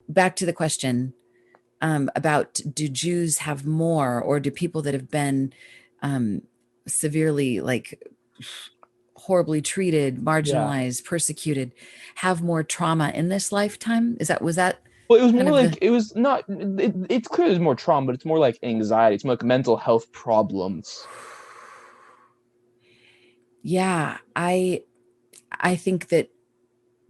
back to the question about, do Jews have more, or do people that have been severely, like, horribly treated, Yeah. marginalized, persecuted, have more trauma in this lifetime? Was that Well, it was kind more of the? like it was not. It's clear there's more trauma, but it's more like anxiety. It's more like mental health problems. Yeah, I think that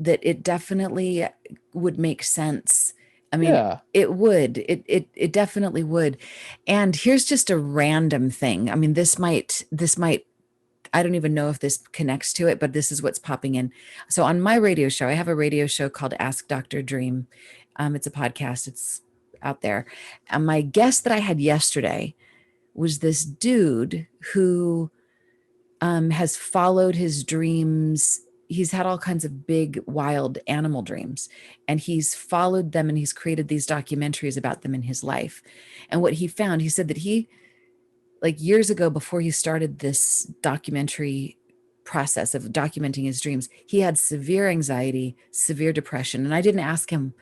it definitely would make sense. I mean, Yeah. it would. It definitely would. And here's just a random thing. I mean, this might I don't even know if this connects to it, but this is what's popping in. So on my radio show, I have a radio show called Ask Dr. Dream. It's a podcast. It's out there. And my guest that I had yesterday was this dude who has followed his dreams. He's had all kinds of big, wild animal dreams, and he's followed them, and he's created these documentaries about them in his life. And what he found, he said that he, like, years ago, before he started this documentary process of documenting his dreams, he had severe anxiety, severe depression. And I didn't ask him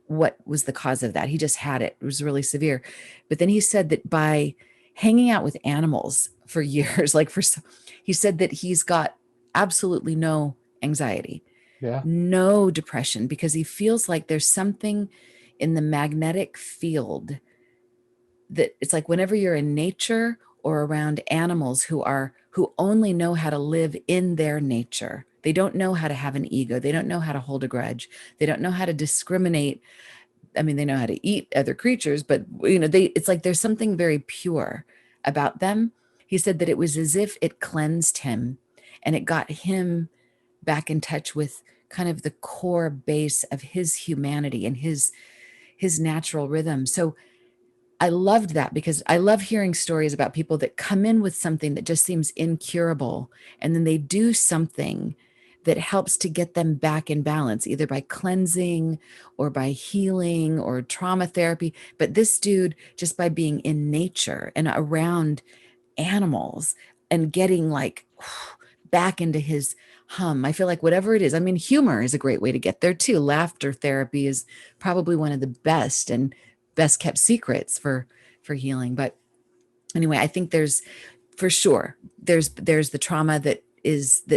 what was the cause of that. He just had it. It was really severe. But then he said that by hanging out with animals for years, he said that he's got absolutely no anxiety, Yeah. no depression, because he feels like there's something in the magnetic field that it's like whenever you're in nature or around animals who only know how to live in their nature. They don't know how to have an ego. They don't know how to hold a grudge. They don't know how to discriminate. I mean, they know how to eat other creatures, but it's like there's something very pure about them. He said that it was as if it cleansed him, and it got him back in touch with kind of the core base of his humanity and his natural rhythm. So I loved that, because I love hearing stories about people that come in with something that just seems incurable, and then they do something that helps to get them back in balance, either by cleansing or by healing or trauma therapy. But this dude, just by being in nature and around animals and getting like back into his hum, I feel like whatever it is, I mean, humor is a great way to get there too. Laughter therapy is probably one of the best and best kept secrets for healing. But anyway, I think there's, for sure, there's the trauma that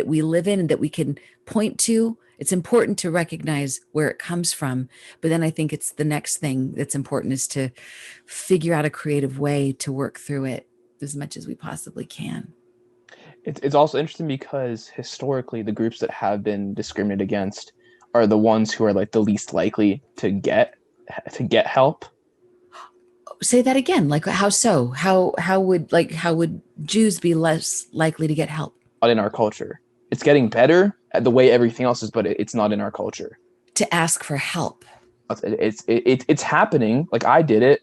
we live in and that we can point to. It's important to recognize where it comes from, but then I think it's the next thing that's important is to figure out a creative way to work through it as much as we possibly can. It's also interesting because historically, the groups that have been discriminated against are the ones who are like the least likely to get help. Say that again. Like, how so? How would Jews be less likely to get help? Not in our culture. It's getting better at the way everything else is, but it's not in our culture. To ask for help. It's happening. Like I did it,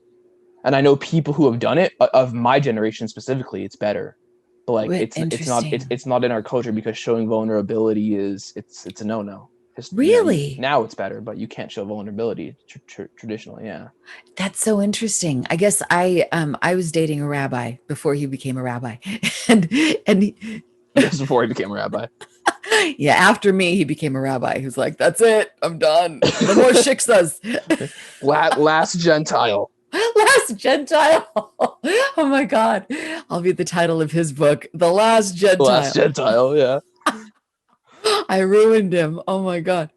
and I know people who have done it of my generation specifically. It's better, but like Interesting. it's not in our culture because showing vulnerability it's a no. Really? Now it's better, but you can't show vulnerability traditionally. Yeah, That's so interesting. I guess I was dating a rabbi before he became a rabbi. and this before he became a rabbi. yeah, after me he became a rabbi. He was like, "That's it. I'm done. No more shiksas." Last Gentile. Last Gentile. Oh my God. I'll be the title of his book, The Last Last Gentile. Gentile. Yeah. I ruined him. Oh my God.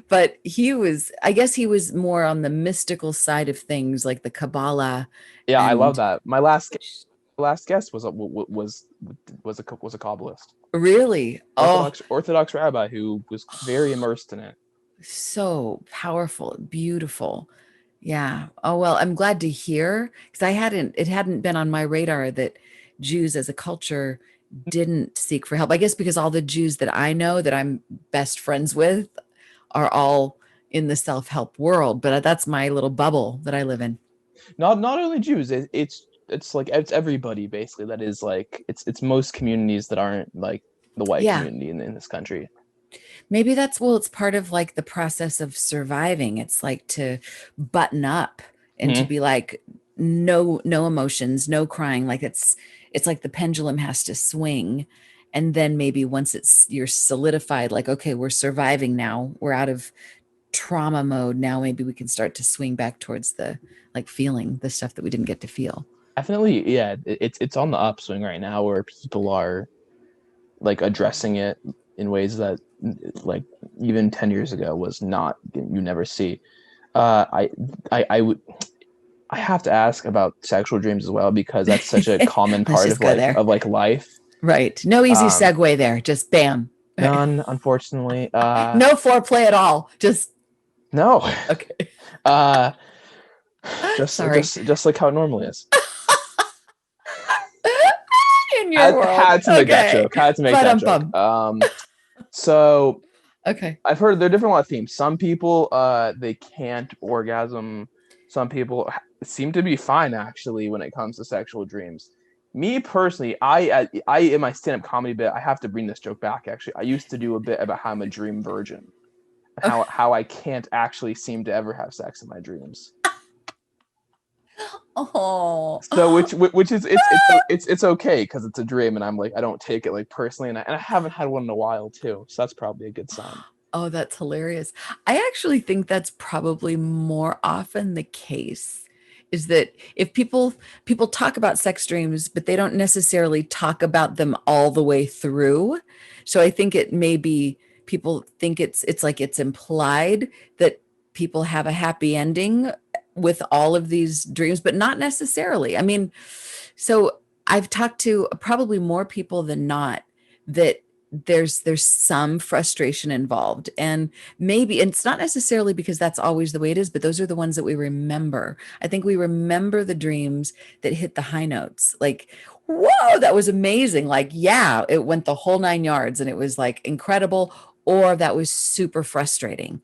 But I guess he was more on the mystical side of things, like the Kabbalah. Yeah, I love And that. My last guest was a Kabbalist, really, oh, Orthodox rabbi who was very immersed in it. so powerful, beautiful. Yeah. Oh, well, I'm glad to hear, because it hadn't been on my radar that Jews as a culture didn't seek for help. I guess because all the Jews that I know that I'm best friends with are all in the self-help world, but that's my little bubble that I live in. Not only Jews, it's like it's everybody basically that is like it's most communities that aren't like the white Yeah. community in this country. Maybe well, it's part of like the process of surviving. It's like to button up and to Hmm. be like, no emotions, no crying. Like it's like the pendulum has to swing. And then maybe once you're solidified, like, okay, we're surviving now. We're out of trauma mode, now maybe we can start to swing back towards the like feeling the stuff that we didn't get to feel. Definitely, yeah. It's on the upswing right now where people are like addressing it in ways that like even 10 years ago was not, you never see. Uh, I I would I have to ask about sexual dreams as well because that's such a common Let's part just go there. of like life. Right. No easy Um, segue there. Just bam. Right. None, unfortunately. No foreplay at all. Just No. okay. Uh, Sorry. just like how it normally is. In your world. Had to make that Okay. joke. Had to make But that joke. bum. So Okay. I've heard there are different lot of themes. Some people, they can't orgasm. Some people seem to be fine actually when it comes to sexual dreams. Me personally, I in my stand-up comedy bit, I have to bring this joke back. Actually, I used to do a bit about how I'm a dream virgin, and how I can't actually seem to ever have sex in my dreams. Oh. So which is it's okay because it's a dream, and I'm like I don't take it like personally, and I haven't had one in a while too, so that's probably a good sign. Oh, that's hilarious. I actually think that's probably more often the case is that if people talk about sex dreams, but they don't necessarily talk about them all the way through. So I think it may be people think it's like it's implied that people have a happy ending with all of these dreams, but not necessarily. I mean, so I've talked to probably more people than not that there's some frustration involved, and maybe, and it's not necessarily because that's always the way it is, but those are the ones that we remember. I think we remember the dreams that hit the high notes, like, whoa, that was amazing, like, yeah, it went the whole 9 yards and it was like incredible, or that was super frustrating.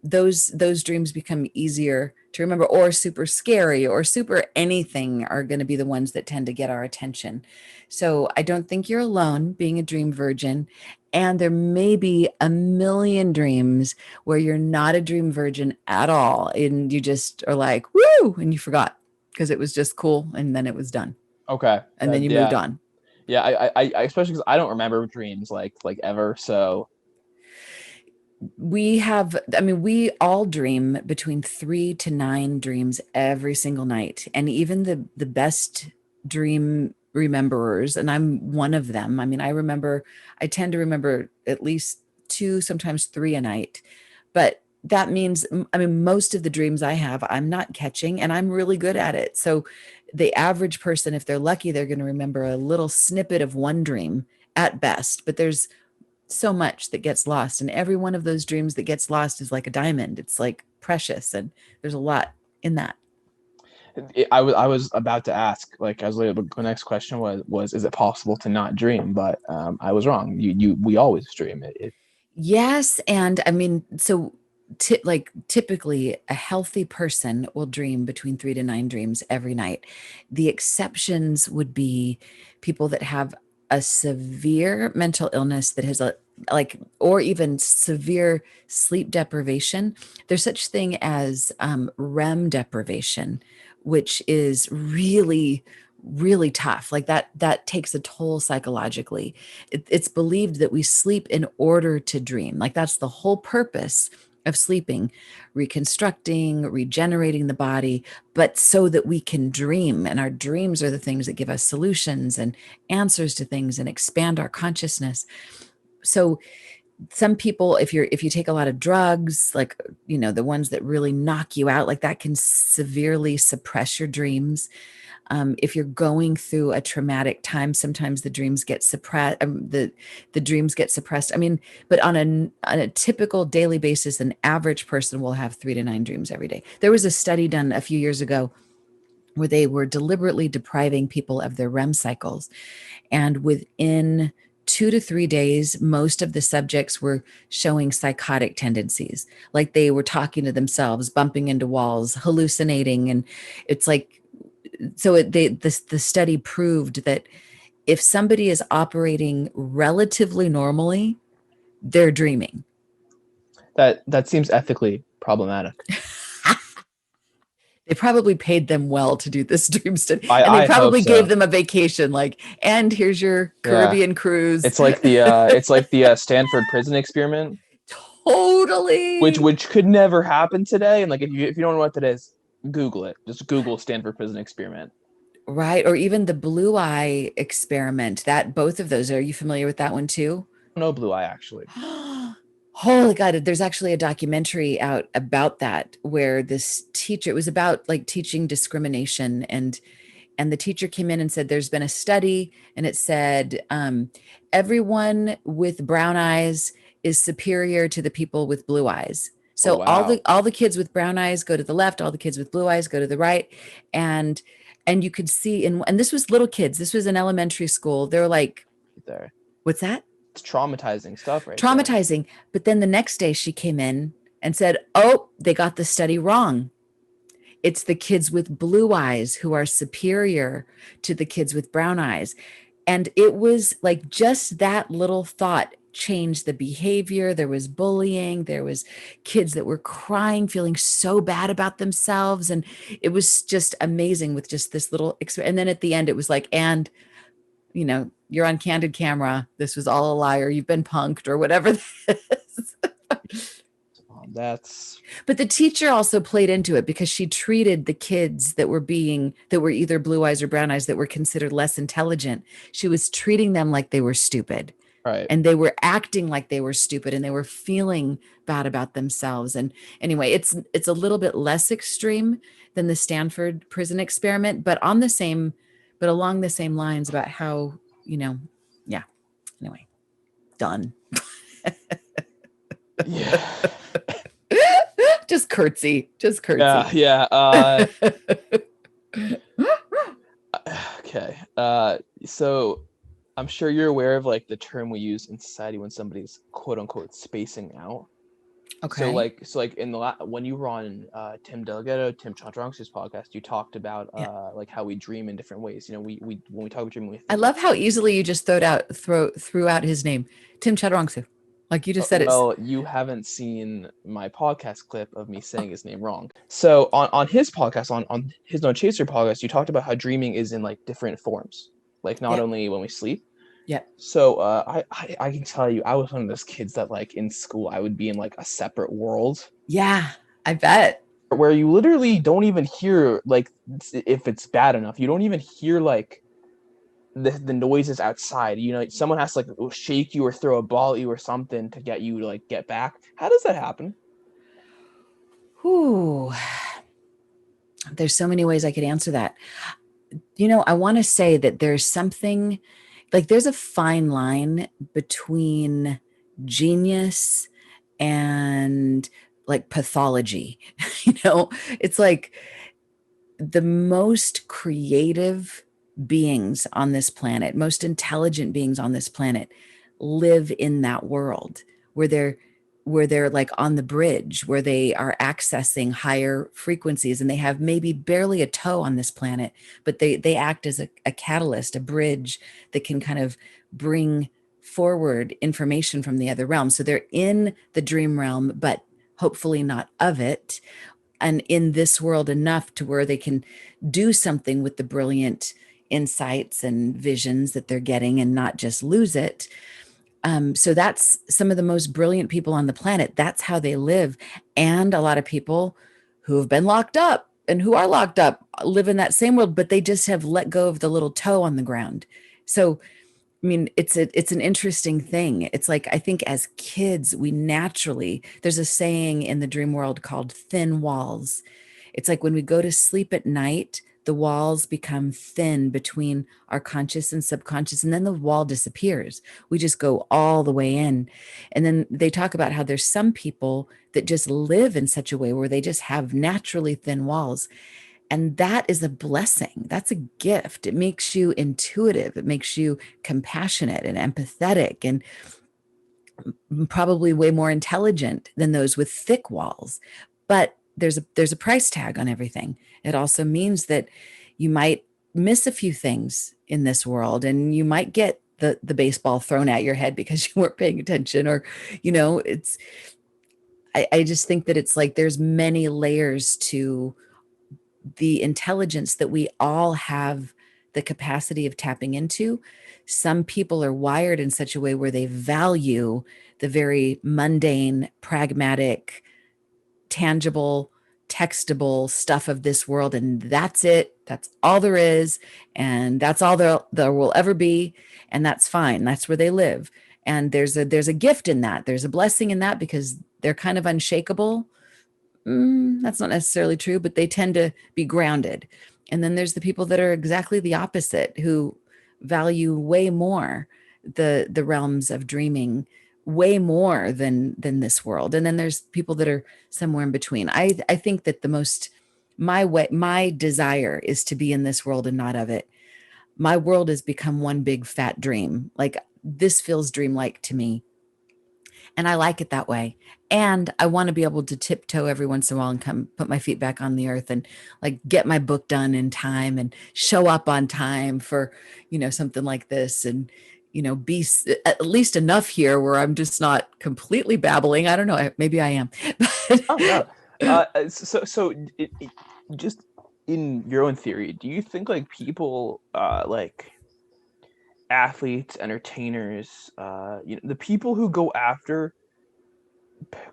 Those dreams become easier to remember, or super scary or super anything are going to be the ones that tend to get our attention. So I don't think you're alone being a dream virgin. And there may be a million dreams where you're not a dream virgin at all. And you just are like, woo, and you forgot because it was just cool. And then it was done. Okay, And then you moved yeah, on. yeah. I especially because I don't remember dreams like ever. So We have, I mean, we all dream between 3 to 9 dreams every single night. And even the best dream rememberers, and I'm one of them. I mean, I tend to remember at least 2, sometimes 3 a night. But that means, I mean, most of the dreams I have, I'm not catching, and I'm really good at it. So the average person, if they're lucky, they're going to remember a little snippet of one dream at best. But there's so much that gets lost, and every one of those dreams that gets lost is like a diamond. It's like precious, and there's a lot in that. I was about to ask, like, I was like, the next question was is it possible to not dream? But I was wrong. We always dream it. Yes, and I mean, so like typically a healthy person will dream between 3 to 9 dreams every night. The exceptions would be people that have a severe mental illness that has a like, or even severe sleep deprivation. There's such thing as REM deprivation, which is really tough. Like that takes a toll psychologically. It's believed that we sleep in order to dream. Like that's the whole purpose of sleeping, reconstructing, regenerating the body, but so that we can dream. And our dreams are the things that give us solutions and answers to things and expand our consciousness. So some people, if you take a lot of drugs, like, the ones that really knock you out, like that can severely suppress your dreams. If you're going through a traumatic time, sometimes the dreams get suppressed. The dreams get suppressed. I mean, but on a typical daily basis, an average person will have 3 to 9 dreams every day. There was a study done a few years ago where they were deliberately depriving people of their REM cycles, and within 2 to 3 days, most of the subjects were showing psychotic tendencies, like they were talking to themselves, bumping into walls, hallucinating, and it's like, so the study proved that if somebody is operating relatively normally, they're dreaming. That seems ethically problematic. They probably paid them well to do this dream study, and they I hope probably gave so. them a vacation, like, and here's your Yeah, Caribbean cruise. it's like the Stanford prison experiment. Totally. which could never happen today. And like if you don't know what that is, Google it. Just Google Stanford Prison Experiment. Right. Or even the blue eye experiment, that both of those, are you familiar with that one too? No blue eye actually. Holy God, there's actually a documentary out about that where this teacher, it was about like teaching discrimination, and the teacher came in and said there's been a study, and it said everyone with brown eyes is superior to the people with blue eyes. Oh So wow. all the kids with brown eyes go to the left, all the kids with blue eyes go to the right. And you could see in, and this was little kids, this was in elementary school. They were like, Right there. what's that? It's traumatizing stuff right there. Traumatizing. But then the next day she came in and said, oh, they got the study wrong. It's the kids with blue eyes who are superior to the kids with brown eyes. And it was like just that little thought changed the behavior. There was bullying. There was kids that were crying, feeling so bad about themselves. And it was just amazing with just this little, and then at the end, it was like, and, you know, you're on candid camera. This was all a liar. You've been punked or whatever this. That's But the teacher also played into it because she treated the kids that were either blue eyes or brown eyes that were considered less intelligent. She was treating them like they were stupid, right. and they were acting like they were stupid, and they were feeling bad about themselves. And anyway, it's a little bit less extreme than the Stanford prison experiment, but along the same lines about how, yeah. Anyway, done. Yeah. Just curtsy. Yeah, yeah. Okay. So I'm sure you're aware of like the term we use in society when somebody's quote unquote spacing out. So Okay. like in the when you were on Tim Chadrank's podcast, you talked about Yeah. like how we dream in different ways. You know, we when we talk about dreaming, we I think love how easily you just threw out his name, Tim Chadrongsu. Like you just said it. well, you haven't seen my podcast clip of me saying his name wrong. So on his podcast, on his No Chaser podcast, you talked about how dreaming is in like different forms, like not Yeah. only when we sleep. Yeah. So I can tell you, I was one of those kids that like in school I would be in like a separate world Yeah. I bet. where you literally don't even hear like if it's bad enough, you don't even hear like the noises outside. You know, someone has to like shake you or throw a ball at you or something to get you to like get back. How does that happen? Whew. There's so many ways I could answer that. I want to say that there's something like there's a fine line between genius and like pathology. It's like the most creative beings on this planet, most intelligent beings on this planet live in that world where they're like on the bridge, where they are accessing higher frequencies, and they have maybe barely a toe on this planet, but they act as a catalyst, a bridge that can kind of bring forward information from the other realm. So they're in the dream realm, but hopefully not of it, and in this world enough to where they can do something with the brilliant insights and visions that they're getting and not just lose it. So that's some of the most brilliant people on the planet. That's how they live. And a lot of people who have been locked up and who are locked up live in that same world, but they just have let go of the little toe on the ground. So, I mean, it's an interesting thing. It's like, I think as kids, there's a saying in the dream world called thin walls. It's like when we go to sleep at night, the walls become thin between our conscious and subconscious, and then the wall disappears. We just go all the way in. And then they talk about how there's some people that just live in such a way where they just have naturally thin walls. And that is a blessing. That's a gift. It makes you intuitive. It makes you compassionate and empathetic and probably way more intelligent than those with thick walls. But there's a price tag on everything. It also means that you might miss a few things in this world, and you might get the baseball thrown at your head because you weren't paying attention, or it's I just think that it's like there's many layers to the intelligence that we all have the capacity of tapping into. Some people are wired in such a way where they value the very mundane, pragmatic, tangible, textable stuff of this world, and that's it. That's all there is, and that's all there will ever be, and that's fine. That's where they live. And there's a gift in that. There's a blessing in that because they're kind of unshakable. That's not necessarily true, but they tend to be grounded. And then there's the people that are exactly the opposite, who value way more the realms of dreaming, way more than this world. And then there's people that are somewhere in between. I think that my desire is to be in this world and not of it. My world has become one big fat dream. Like, this feels dreamlike to me, and I like it that way. And I want to be able to tiptoe every once in a while and come put my feet back on the earth and like get my book done in time and show up on time for, something like this. And, be at least enough here where I'm just not completely babbling. I don't know. Maybe I am. Oh no. Just in your own theory, do you think like people, like athletes, entertainers, the people who go after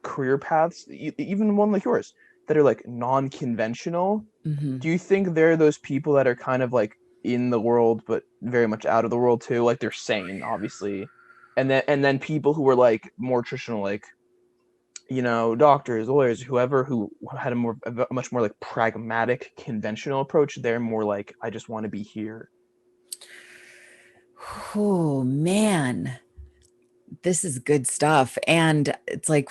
career paths, even one like yours, that are like non-conventional, Mhm. do you think they're those people that are kind of like in the world but very much out of the world too? Like, they're sane, obviously, and then people who were like more traditional, like, doctors, lawyers, whoever, who had a much more like pragmatic, conventional approach, they're more like, I just want to be here. Oh man, this is good stuff. And it's like,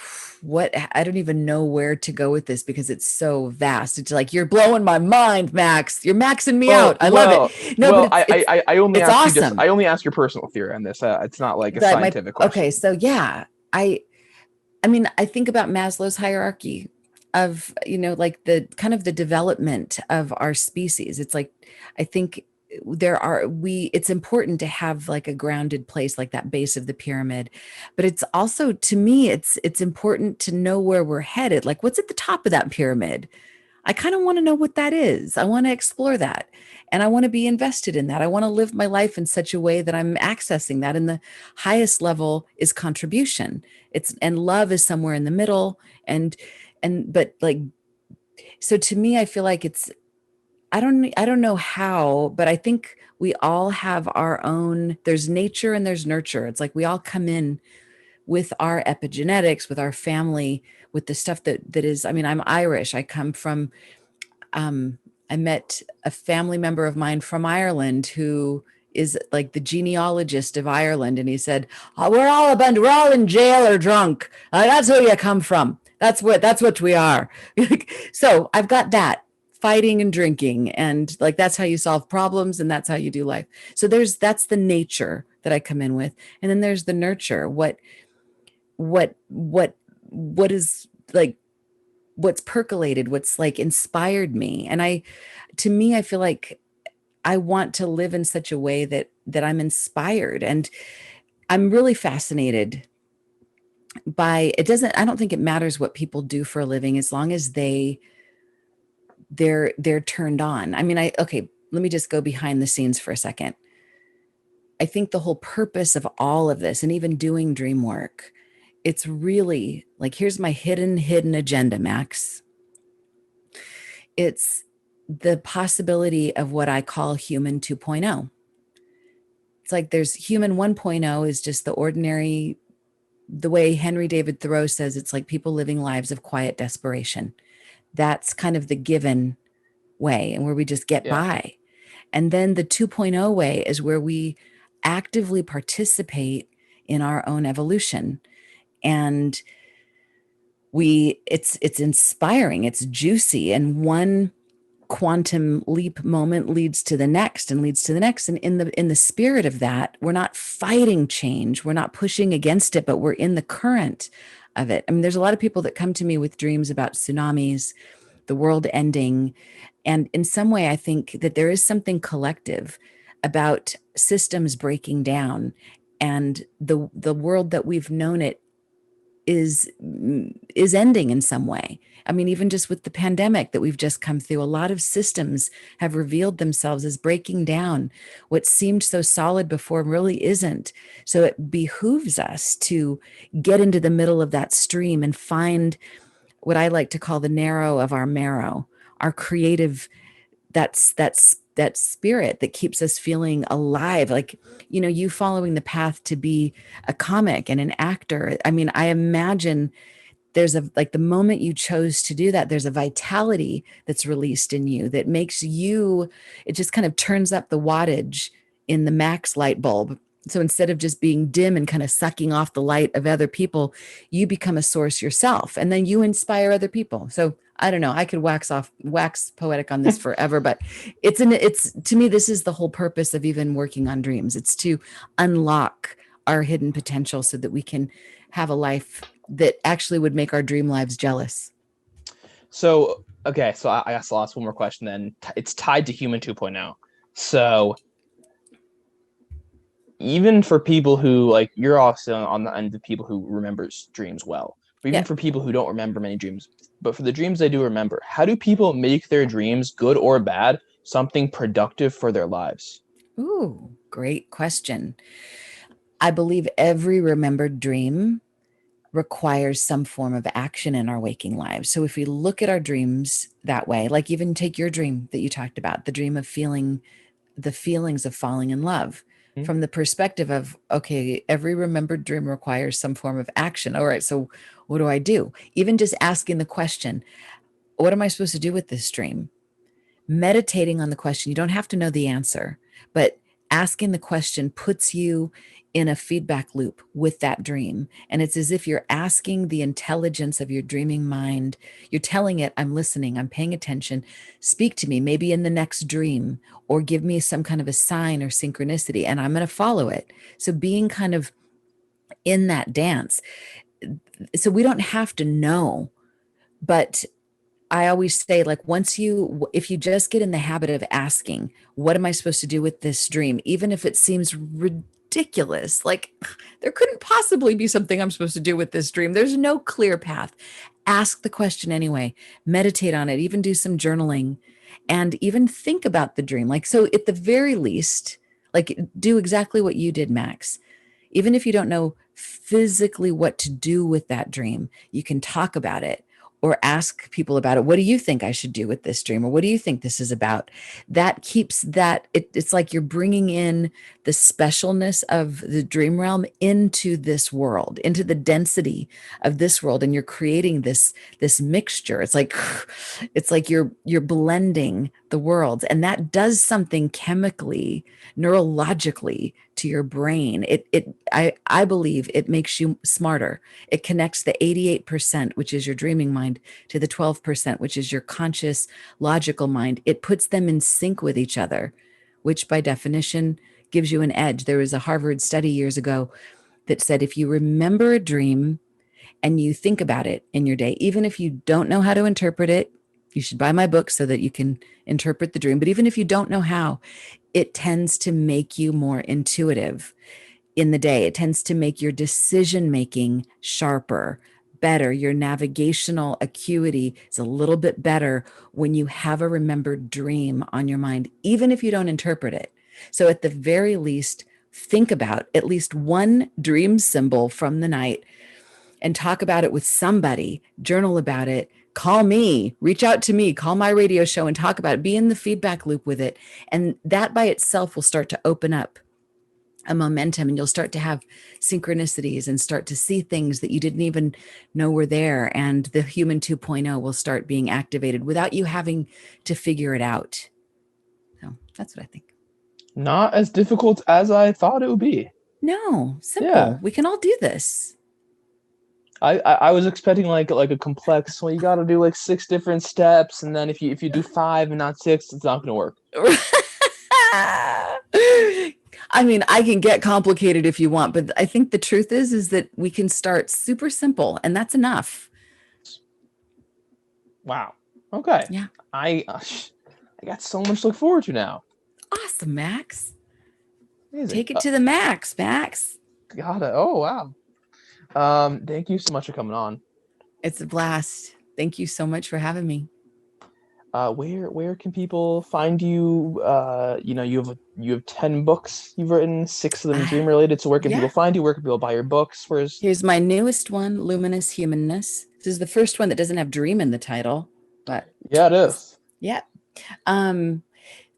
I don't even know where to go with this because it's so vast. It's like, you're blowing my mind, Max. You're maxing me Well, out. I love it. well, No, but well. it's it's I only it's ask you just. awesome. I only ask your personal theory on this. It's not like a That my scientific Okay, question. so yeah, I mean, I think about Maslow's hierarchy of, like the kind of the development of our species. It's like, I think it's important to have like a grounded place, like that base of the pyramid. But it's also, to me, it's important to know where we're headed. Like, what's at the top of that pyramid? I kind of want to know what that is. I want to explore that. And I want to be invested in that. I want to live my life in such a way that I'm accessing that. And the highest level is contribution. And love is somewhere in the middle. But like, so to me, I feel like I don't know how, but I think we all have our own, there's nature and there's nurture. It's like we all come in with our epigenetics, with our family, with the stuff that is, I mean, I'm Irish. I come from, um, I met a family member of mine from Ireland who is like the genealogist of Ireland. And he said, "Oh, we're all in jail or drunk. That's where you come from. That's what we are." So I've got that, fighting and drinking. And like, that's how you solve problems. And that's how you do life. So that's the nature that I come in with. And then there's the nurture. What is like, what's percolated, what's like inspired me. And to me, I feel like I want to live in such a way that I'm inspired. And I'm really fascinated by it. I don't think it matters what people do for a living, as long as they're turned on. I mean, okay, let me just go behind the scenes for a second. I think the whole purpose of all of this, and even doing dream work, it's really like, here's my hidden agenda, Max. It's the possibility of what I call human 2.0. It's like, there's human 1.0 is just the ordinary, the way Henry David Thoreau says, it's like people living lives of quiet desperation. That's kind of the given way, and where we just get Yeah. by. And then the 2.0 way is where we actively participate in our own evolution. And it's inspiring, it's juicy, and one quantum leap moment leads to the next and leads to the next. And in the spirit of that, we're not fighting change, we're not pushing against it, but we're in the current of it. I mean, there's a lot of people that come to me with dreams about tsunamis, the world ending. And in some way, I think that there is something collective about systems breaking down, and the world that we've known it is is ending in some way. I mean, even just with the pandemic that we've just come through, a lot of systems have revealed themselves as breaking down. What seemed so solid before really isn't. So it behooves us to get into the middle of that stream and find what I like to call the narrow of our marrow, our creative, that spirit that keeps us feeling alive. Like, you following the path to be a comic and an actor. I mean, I imagine there's like the moment you chose to do that, there's a vitality that's released in you that makes you, it just kind of turns up the wattage in the max light bulb. So instead of just being dim and kind of sucking off the light of other people, you become a source yourself, and then you inspire other people. So I don't know, I could wax poetic on this forever, but it's to me, this is the whole purpose of even working on dreams. It's to unlock our hidden potential so that we can have a life that actually would make our dream lives jealous. So, okay, so I guess I'll ask one more question then. It's tied to Human 2.0. So, even for people who, like, you're also on the end of people who remembers dreams well, but even for people who don't remember many dreams, but for the dreams they do remember, how do people make their dreams, good or bad, something productive for their lives? Ooh, great question. I believe every remembered dream requires some form of action in our waking lives. So if we look at our dreams that way, like even take your dream that you talked about, the dream of feeling the feelings of falling in love, Mm-hmm. from the perspective of, okay, every remembered dream requires some form of action. All right, so what do I do? Even just asking the question, what am I supposed to do with this dream? Meditating on the question, you don't have to know the answer, but asking the question puts you in a feedback loop with that dream. And it's as if you're asking the intelligence of your dreaming mind. You're telling it, I'm listening, I'm paying attention. Speak to me, maybe in the next dream, or give me some kind of a sign or synchronicity, and I'm going to follow it. So being kind of in that dance. So we don't have to know, but I always say, like, if you just get in the habit of asking, what am I supposed to do with this dream? Even if it seems ridiculous, like there couldn't possibly be something I'm supposed to do with this dream. There's no clear path. Ask the question anyway, meditate on it, even do some journaling, and even think about the dream. Like, so at the very least, like, do exactly what you did, Max. Even if you don't know physically what to do with that dream, you can talk about it or ask people about it. What do you think I should do with this dream? Or what do you think this is about? That keeps it's like you're bringing in the specialness of the dream realm into this world, into the density of this world. And you're creating this mixture. It's like you're blending the worlds. And that does something chemically, neurologically to your brain. I believe it makes you smarter. It connects the 88%, which is your dreaming mind, to the 12%, which is your conscious, logical mind. It puts them in sync with each other, which by definition gives you an edge. There was a Harvard study years ago that said if you remember a dream and you think about it in your day, even if you don't know how to interpret it, you should buy my book so that you can interpret the dream. But even if you don't know how, it tends to make you more intuitive in the day. It tends to make your decision making sharper, better. Your navigational acuity is a little bit better when you have a remembered dream on your mind, even if you don't interpret it. So at the very least, think about at least one dream symbol from the night and talk about it with somebody, journal about it, call me, reach out to me, call my radio show and talk about it, be in the feedback loop with it. And that by itself will start to open up a momentum, and you'll start to have synchronicities and start to see things that you didn't even know were there. And the human 2.0 will start being activated without you having to figure it out. So that's what I think. Not as difficult as I thought it would be. No, simple. Yeah. We can all do this. I was expecting like a complex. Well, you got to do like 6 different steps, and then if you do 5 and not 6, it's not going to work. I mean, I can get complicated if you want, but I think the truth is that we can start super simple, and that's enough. Wow. Okay. Yeah. I got so much to look forward to now. Awesome, Max. Amazing. Take it to the max, Max. Got it. Oh, wow. Thank you so much for coming on. It's a blast. Thank you so much for having me. Where can people find you? You have 10 books you've written, six of them Uh, dream related. So where can people yeah. find you? Where can people buy your books? Where's Here's my newest one, Luminous Humanness. This is the first one that doesn't have dream in the title, but Yeah, it is. yeah. Um,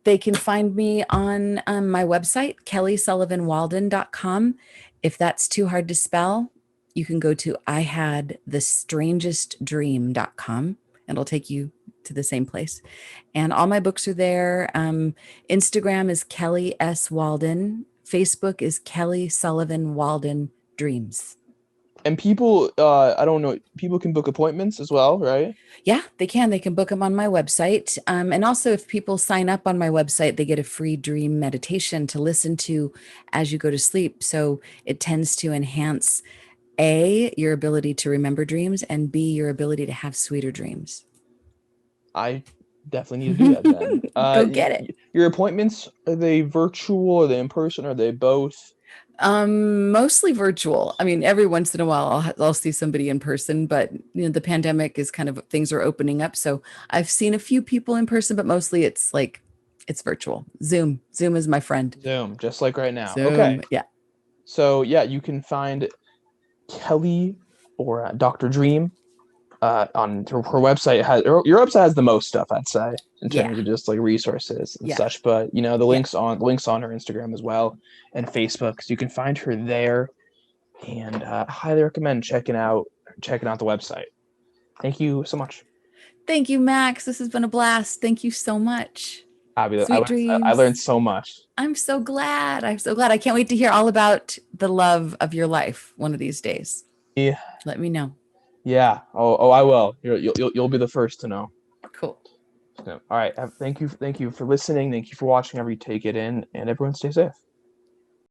they can find me on my website, kellysullivanwalden.com. If that's too hard to spell, you can go to ihadthestrangestdream.com. It'll take you to the same place. And all my books are there. Instagram is Kelly S. Walden. Facebook is Kelly Sullivan Walden Dreams. And people, I don't know, people can book appointments as well, right? Yeah, they can. They can book them on my website. And also, if people sign up on my website, they get a free dream meditation to listen to as you go to sleep. So it tends to enhance A, your ability to remember dreams, and B, your ability to have sweeter dreams. I definitely need to do that then. Go get it. Your appointments, are they virtual? Are they in person? Are they both? Mostly virtual. I mean, every once in a while I'll see somebody in person, but the pandemic is kind of things are opening up. So I've seen a few people in person, but mostly it's virtual. Zoom. Zoom is my friend. Zoom, just like right now. Okay. Zoom. Yeah. So yeah, you can find Kelly or Dr. Dream on her website. Your website has the most stuff, I'd say, in Yeah. terms of just like resources and Yeah. such. But the Yeah. links on her Instagram as well and Facebook, so you can find her there. And highly recommend checking out the website. Thank you so much. Thank you, Max. This has been a blast. Thank you so much. I Sweet learned I learned dreams. so much. I'm so glad. I'm so glad. I can't wait to hear all about the love of your life one of these days. Yeah. Let me know. Yeah. Oh, I will. You'll be the first to know. Cool. So, all right. Thank you for listening. Thank you for watching. Every take it in, and everyone stay safe.